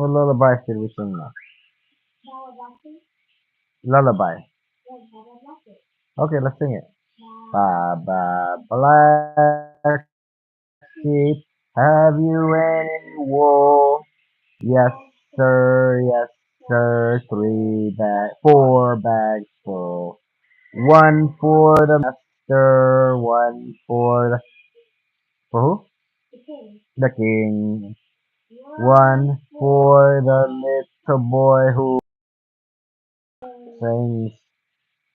What lullaby should we sing now? Lullaby. Okay, let's sing it. Ba ba black sheep, have you any wool? Yes, sir, yes, sir. 4 bags full. One for the master, one for who? The king. One for the little boy who sings.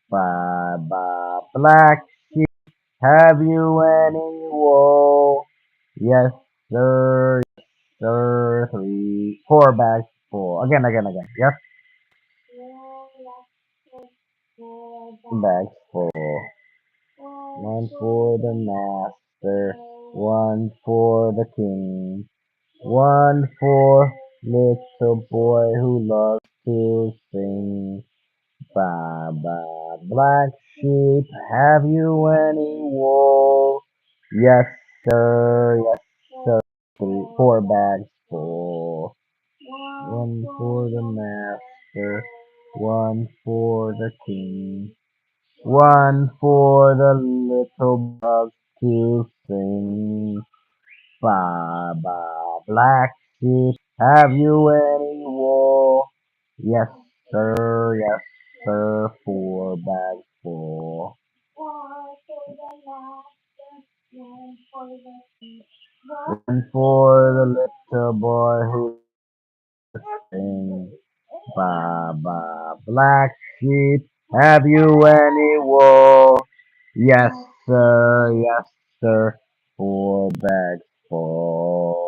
Ba ba black sheep, have you any wool? Yes, sir, sir. 4 bags full. Again. Yes, bags full. One for the master, one for the king, one for little boy who loves to sing. Ba ba black sheep, have you any wool? Yes, sir, yes, sir. 4 bags full. One for the master, one for the king, one for the little bug to sing. Ba ba black sheep, have you any wool? Yes, sir, yes, sir. 4 bags full. One for the little boy who sings. Ba ba black sheep, have you any wool? Yes, sir, yes, sir. 4 bags full.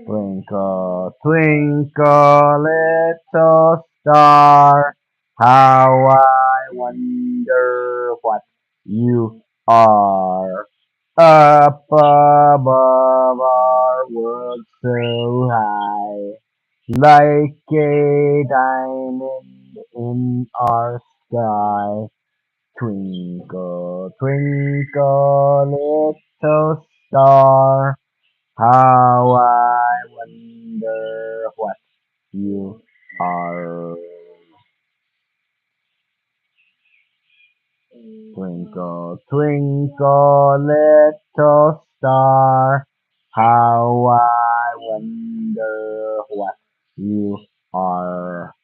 Twinkle, twinkle, little star, how I wonder what you are. Up above our world so high, like a diamond in our sky. Twinkle, twinkle, little star, how I wonder what you are. Twinkle, twinkle, little star, how I wonder what you are.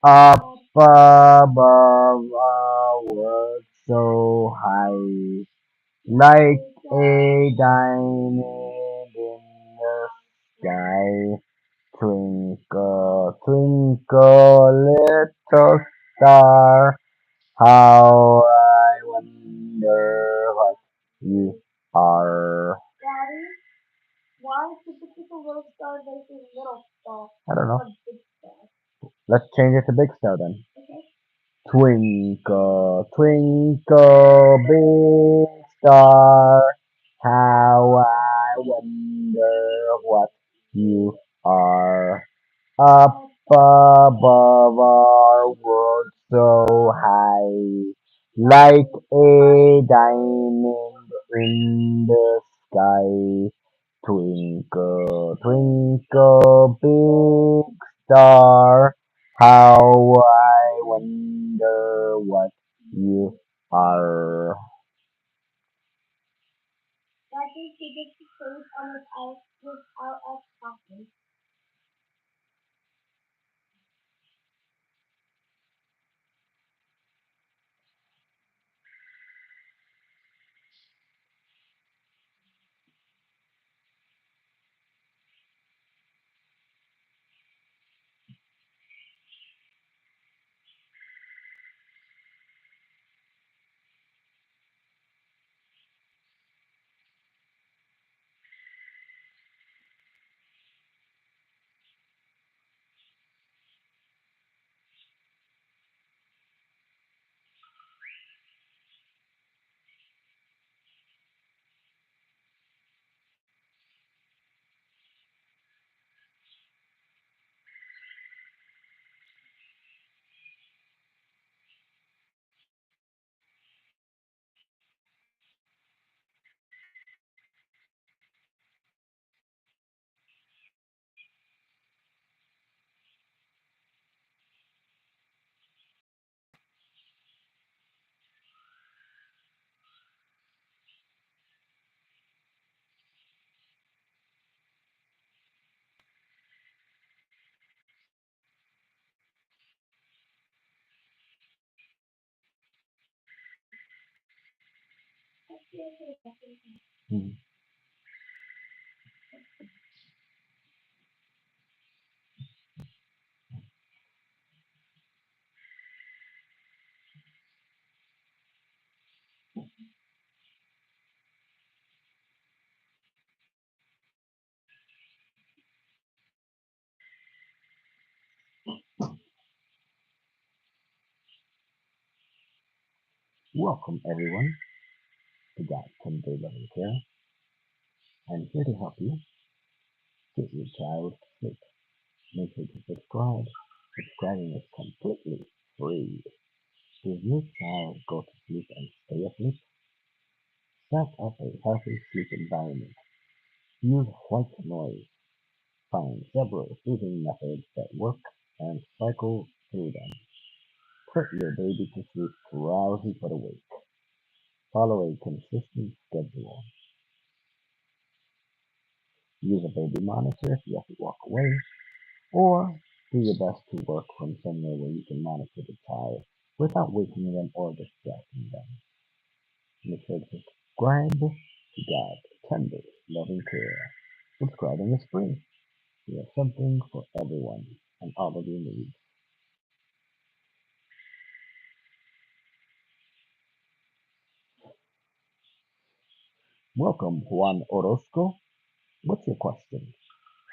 Up above a world so high, like a diamond in the sky. Twinkle, twinkle, little star, how I wonder what you are. I don't know. Let's change it to Big Star then. Twinkle, twinkle, big star, how I wonder what you are. Up above our world so high, like a diamond in the sky. Twinkle, twinkle, big star, how I wonder what you are. Mm. Welcome everyone to Got 10 Day Loving Care. I'm here to help you get your child to sleep. Make sure to subscribe. Subscribing is completely free. Does your child go to sleep and stay asleep? Set up a healthy sleep environment. Use white noise. Find several soothing methods that work and cycle through them. Put your baby to sleep drowsy but awake. Follow a consistent schedule. Use a baby monitor if you have to walk away, or do your best to work from somewhere where you can monitor the child without waking them or distracting them. Make sure to subscribe to God Tender Loving Care. Subscribing is free. We have something for everyone and all of your needs. Welcome, Juan Orozco. What's your question?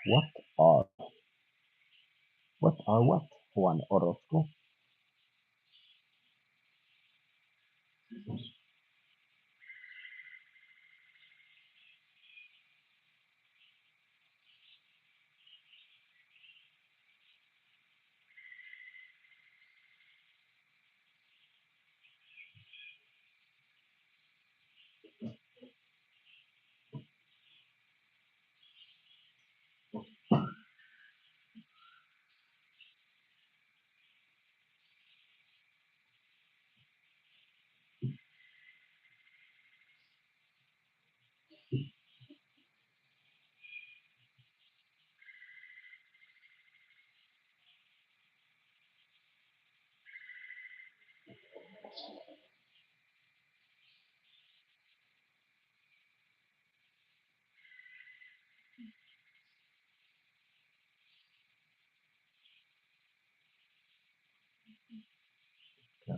What are what, Juan Orozco? Yeah.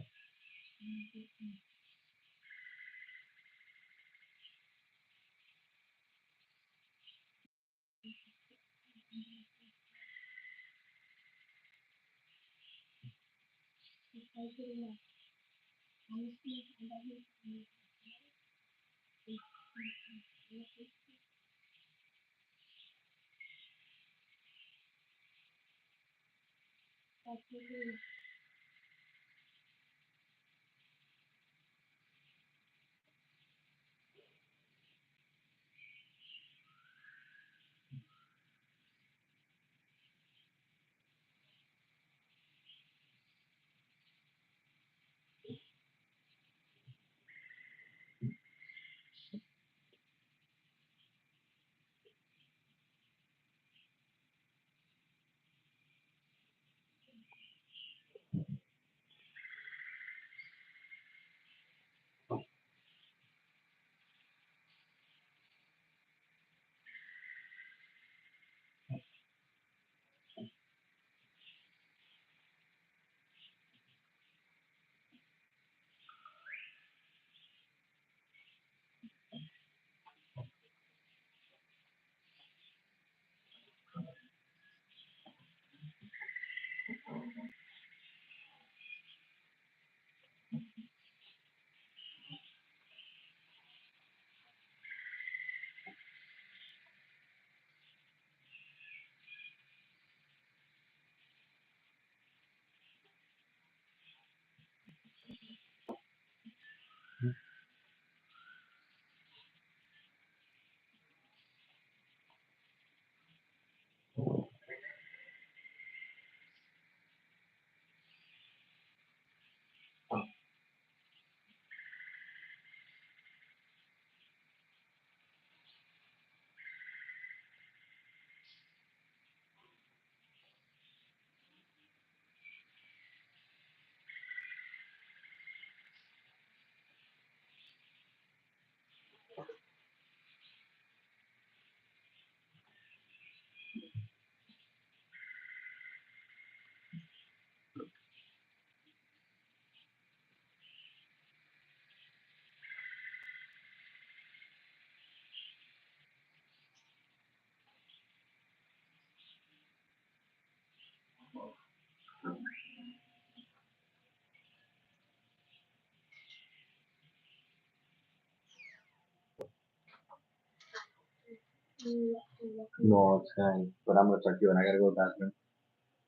No, it's fine. But I'm gonna talk to you, and I gotta go to the bathroom,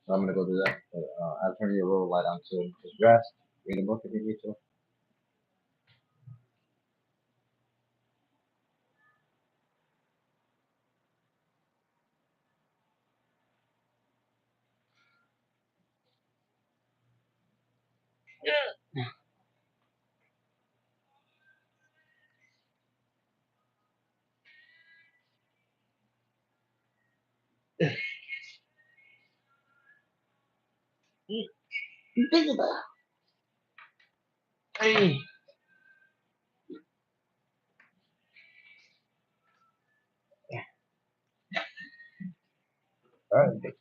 so I'm gonna go do that. But, I'll turn your little light on soon. Just rest, read a book if you need to. Hey. All right.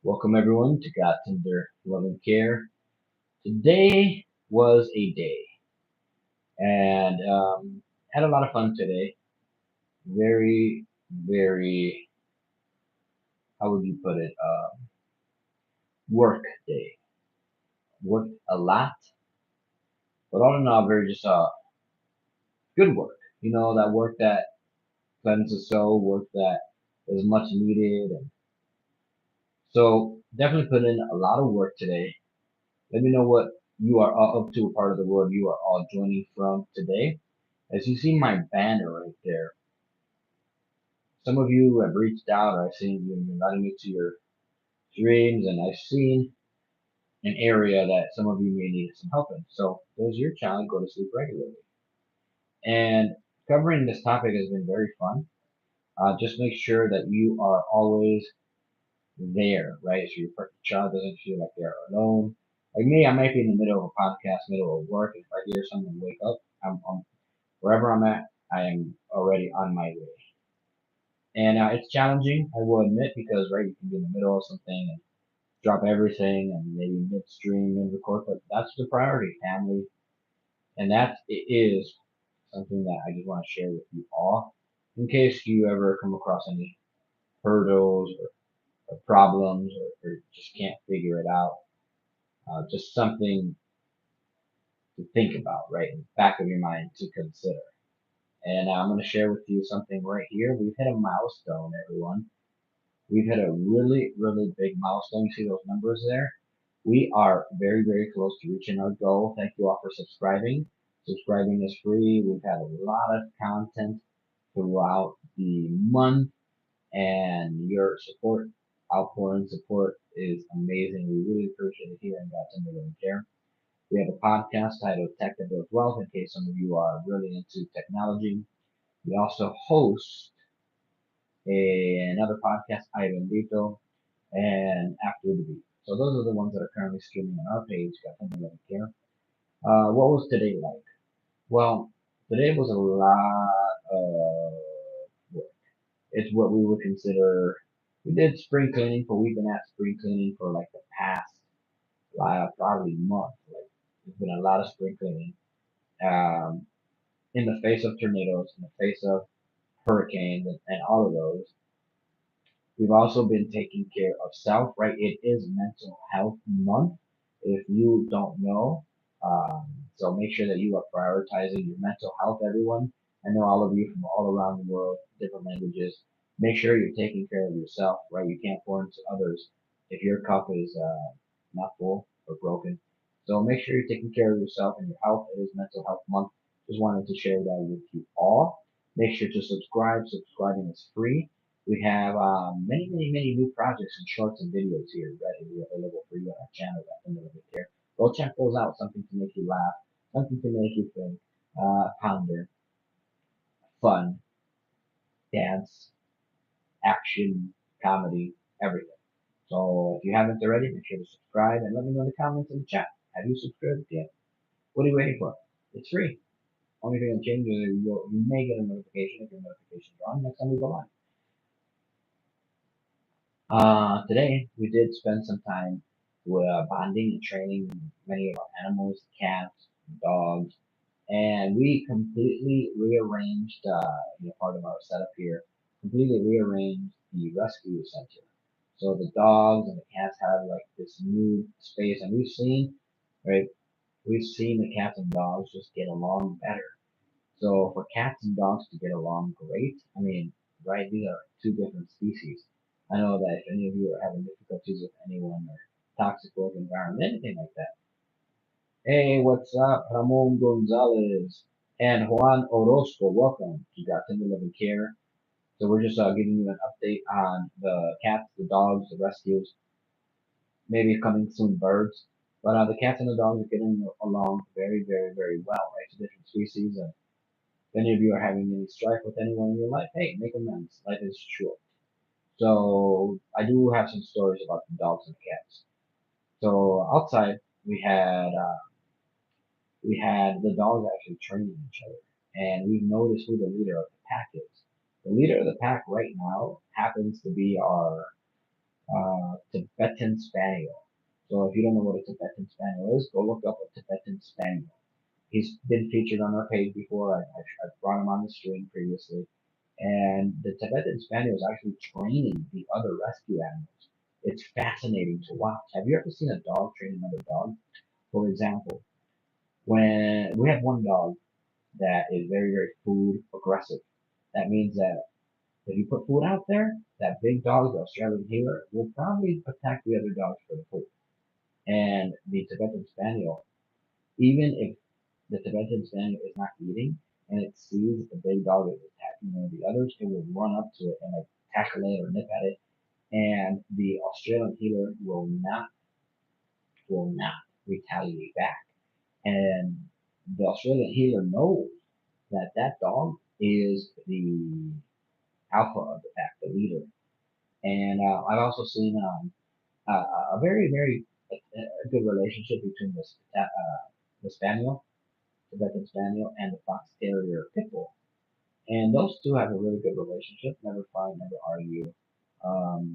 Welcome everyone to God Tender Love and Care. Today was a day, and had a lot of fun today. Very, very, how would you put it? Work day. Worked a lot, but all in all, very just good work. You know, that work that cleanses the soul, work that is much needed, and so definitely put in a lot of work today. Let me know what you are all up to, a part of the world you are all joining from today. As you see my banner right there, some of you have reached out, or I've seen you inviting me to your dreams, and I've seen an area that some of you may need some help in. So there's your challenge, go to sleep regularly. And covering this topic has been very fun. Just make sure that you are always there, right? So your child doesn't feel like they're alone. Like me, I might be in the middle of a podcast, middle of work. If I hear someone wake up, I'm wherever I'm at, I am already on my way. And it's challenging, I will admit, because right, you can be in the middle of something and drop everything and maybe midstream and record, but that's the priority, family, and that it is something that I just want to share with you all, in case you ever come across any hurdles or problems or just can't figure it out. Just something to think about, right, in the back of your mind to consider. And I'm going to share with you something right here. We've hit a milestone, everyone. We've hit a really, really big milestone. You see those numbers there? We are very, very close to reaching our goal. Thank you all for subscribing. Subscribing is free. We've had a lot of content throughout the month, and your support, outpouring support is amazing. We really appreciate it here in God's Timberland Care. We have a podcast titled Tech That Builds Wealth in case some of you are really into technology. We also host another podcast, Ivan Vito, and After the Beat. So those are the ones that are currently streaming on our page, Got Timberland Care. What was today like? Well, today was a lot of work. It's what we would consider. We did spring cleaning, but we've been at spring cleaning for like the past probably month. Like there's been a lot of spring cleaning. Um, in the face of tornadoes, in the face of hurricanes, and all of those. We've also been taking care of self, right? It is mental health month. If you don't know, um, so make sure that you are prioritizing your mental health, everyone. I know all of you from all around the world, different languages. Make sure you're taking care of yourself, right? You can't pour into others if your cup is not full or broken. So make sure you're taking care of yourself and your health. It is Mental Health Month. Just wanted to share that with you all. Make sure to subscribe. Subscribing is free. We have many new projects and shorts and videos here readily available for you on our channel at the middle of here. Go check those out. Something to make you laugh, something to make you think, ponder, fun, dance, action, comedy, everything. So if you haven't already, make sure to subscribe and let me know in the comments in the chat. Have you subscribed yet? What are you waiting for? It's free. Only thing that changes is you may get a notification if your notifications are on next time we go live. Today we did spend some time with bonding and training many of our animals, cats, dogs, and we completely rearranged, part of our setup here, completely rearranged the rescue center. So the dogs and the cats have like this new space, and right, we've seen the cats and dogs just get along better. So for cats and dogs to get along great, I mean, right, these are two different species. I know that if any of you are having difficulties with anyone or toxic work environment, anything like that. Hey, what's up, Ramon Gonzalez and Juan Orozco? Welcome to Got Tender Loving Care. So we're just giving you an update on the cats, the dogs, the rescues, maybe coming soon birds. But the cats and the dogs are getting along very well, right? It's a different species, and if any of you are having any strife with anyone in your life, hey, make amends. Life is short. So I do have some stories about the dogs and cats. So outside we had the dogs actually training each other, and we've noticed who the leader of the pack is. The leader of the pack right now happens to be our Tibetan Spaniel. So if you don't know what a Tibetan Spaniel is, go look up a Tibetan Spaniel. He's been featured on our page before. I've brought him on the stream previously. And the Tibetan Spaniel is actually training the other rescue animals. It's fascinating to watch. Have you ever seen a dog train another dog? For example, when we have one dog that is very food aggressive, that means that if you put food out there, that big dog, the Australian Heeler, will probably attack the other dogs for the food. And the Tibetan Spaniel, even if the Tibetan Spaniel is not eating and it sees that the big dog is attacking one of the others, it will run up to it and like tackle it or nip at it. And the Australian Heeler will not retaliate back. And the Australian Heeler knows that that dog is the alpha of the pack, the leader. And I've also seen a very good relationship between the Spaniel, Tibetan Spaniel, and the Fox Terrier Pit Bull. And those two have a really good relationship, never fight, never argue,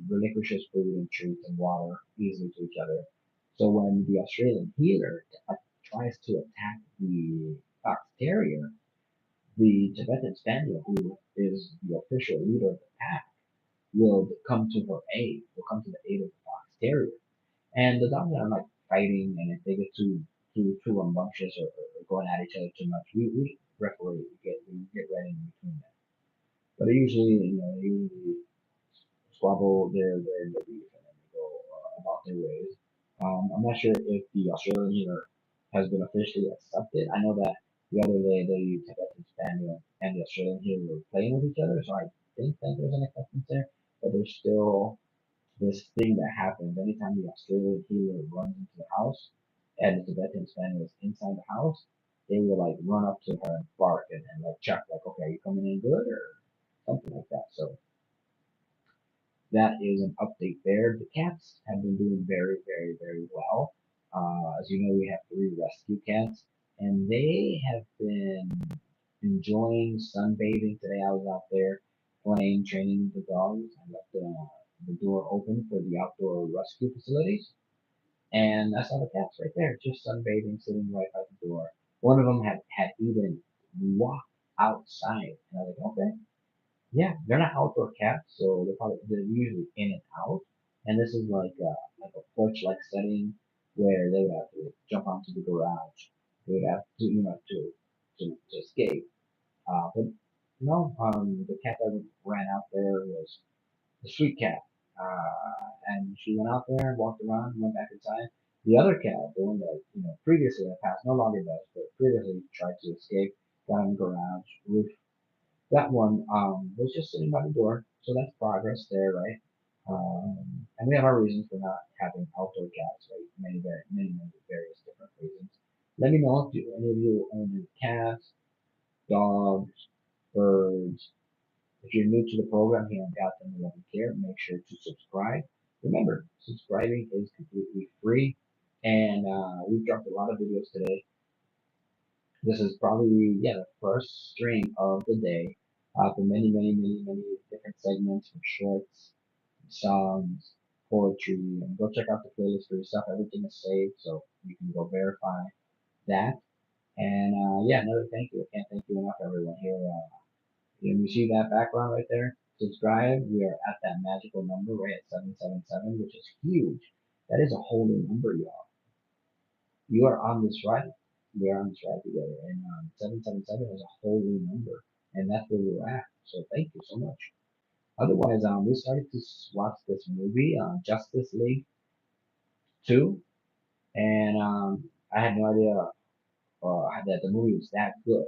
relinquishes food and treats and water easily to each other. So when the Australian Heeler tries to attack the Fox Terrier, the Tibetan Spaniel, who is the official leader of the pack, will come to her aid, will come to the aid of the Fox Terrier. And the dogs are like fighting, and if they get too rambunctious or going at each other too much, we referee, we get ready in between them. But they usually squabble their beef and then they go about their ways. I'm not sure if the Australian Heeler has been officially accepted. I know that the other day the Tibetan Spaniel and the Australian Heeler were playing with each other, so I think that there's an acceptance there. But there's still this thing that happens anytime the Australian Heeler runs into the house and the Tibetan Spaniel is inside the house. They will like run up to her and bark and like check, like, okay, are you coming in good or something like that. So that is an update there. The cats have been doing very well. As you know, we have three rescue cats, and they have been enjoying sunbathing. Today I was out there playing, training the dogs. I left the door open for the outdoor rescue facilities, and I saw the cats right there, just sunbathing, sitting right by the door. One of them had even walked outside, and I was like, okay, Yeah, they're not outdoor cats, so they're usually in and out. And this is like a porch-like setting where they would have to jump onto the garage. They would have to, to escape. But no, the cat that ran out there was the street cat. And she went out there, walked around, went back inside. The other cat, the one that previously I passed, no longer does, but previously tried to escape, got in the garage roof. That one was just sitting by the door, so that's progress there, right? And we have our reasons for not having outdoor cats, right? Many various different reasons. Let me know if any of you own any cats, dogs, birds. If you're new to the program here on Got Them Love and Care, make sure to subscribe. Remember, subscribing is completely free, and we've dropped a lot of videos today. This is probably the first stream of the day for many different segments from shorts, songs, poetry, and go check out the playlist for yourself. Everything is saved, so you can go verify that. And another thank you. I can't thank you enough, everyone here. You see that background right there? Subscribe. We are at that magical number right at 777, which is huge. That is a holy number, y'all. You are on this ride. We are on this ride together. And 777 is a holy number. And that's where we're at. So thank you so much. Otherwise, we started to watch this movie, Justice League 2. And I had no idea that the movie was that good.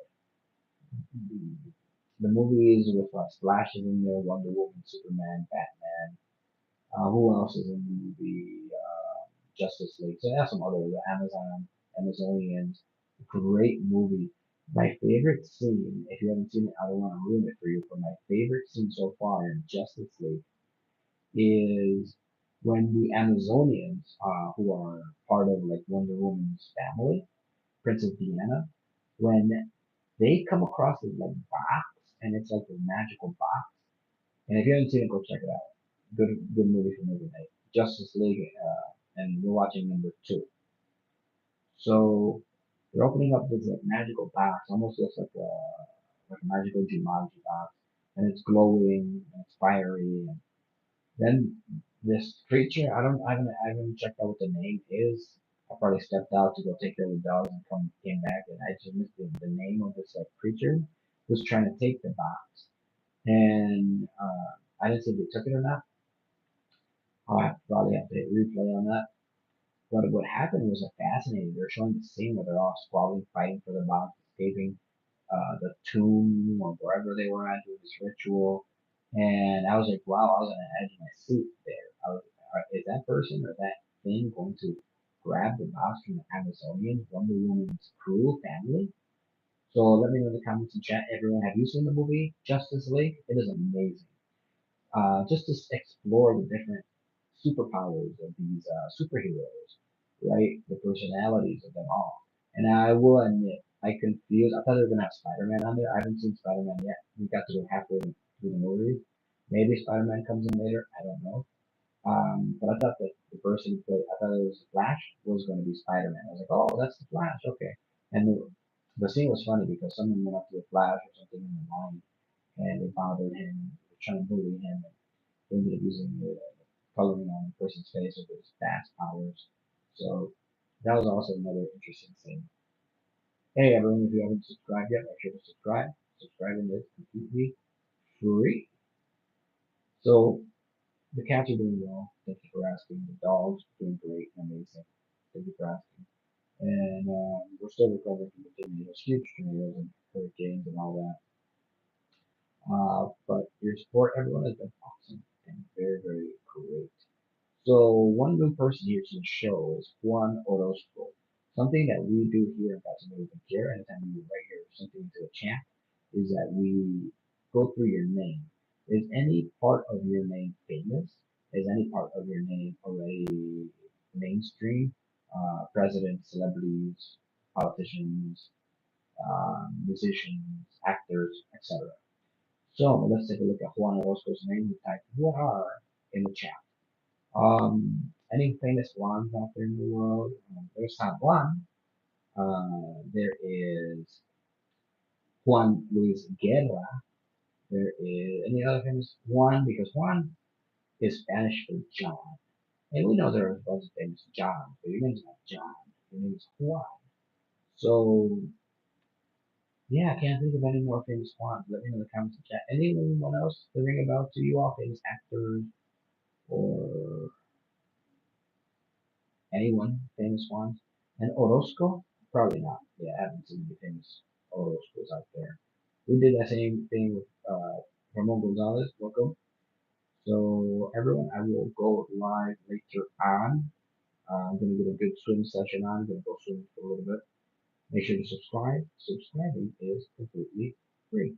The movie is with Flash is in there, Wonder Woman, Superman, Batman. Who else is in the movie? Justice League. So yeah, some other Amazonians. Great movie. My favorite scene, if you haven't seen it, I don't want to ruin it for you, but my favorite scene so far in Justice League is when the Amazonians, who are part of like Wonder Woman's family, Princess Diana, when they come across this like box, and it's like a magical box. And if you haven't seen it, go check it out. Good movie for me tonight. Justice League, and we're watching number 2. So they're opening up this like magical box, almost looks like a magical Jumanji box, and it's glowing and it's fiery. And then this creature, I haven't checked out what the name is. I probably stepped out to go take care of the dogs and came back, and I just missed the name of this like creature was trying to take the box, and I didn't see if they took it or not. Probably have to hit replay on that. But what happened was fascinating. They're showing the scene where they're all squabbling, fighting for the box, escaping the tomb or wherever they were at doing this ritual. And I was like, wow, I was on the edge of my seat there. I was, is that person or that thing going to grab the box from the Amazonian Wonder Woman's crew family? So let me know in the comments and chat, everyone. Have you seen the movie Justice League? It is amazing. Just to explore the different superpowers of these superheroes, right? The personalities of them all. And I will admit, I confused. I thought they were gonna have Spider-Man on there. I haven't seen Spider-Man yet. We got to go halfway through the movie. Maybe Spider-Man comes in later. I don't know. But I thought that the person who played, I thought it was Flash was going to be Spider-Man. I was like, oh, that's the Flash. Okay. And the scene was funny because someone went up to the Flash or something in the line and they bothered him, trying to bully him, and they ended up using the coloring on the person's face with his fast powers. So that was also another interesting thing. Hey everyone, if you haven't subscribed yet, make sure to subscribe. Subscribing is completely free. So the cats are doing well. Thank you for asking. The dogs are doing great, amazing. Thank you for asking. And we're still recovering from the tornadoes, huge tornadoes and hurricanes and all that. But your support, everyone, has been awesome and very great. So one new person here to the show is Juan Orozco. Something that we do here in Fascinating Care, anytime we write here something into the chat, is that we go through your name. Is any part of your name famous? Is any part of your name already mainstream? Presidents, celebrities, politicians, musicians, actors, etc. So let's take a look at Juan Orozco's name. We type "What in the chat. Any famous Juans out there in the world? There's San Juan. There is Juan Luis Guerra. There is any other famous Juan, because Juan is Spanish for John. And we know there are lots of famous John, but your name's not John. Your name is Juan. So yeah, I can't think of any more famous ones. Let me know in the comments and chat. Anyone else to ring a bell to you all? Famous actors or anyone famous ones? And Orozco? Probably not. Yeah, I haven't seen any famous Orozcos out there. We did that same thing with Ramon Gonzalez. Welcome. So everyone, I will go live later on. I'm gonna get a good swim session on. I'm gonna go swim for a little bit. Make sure to subscribe. Subscribing is completely free.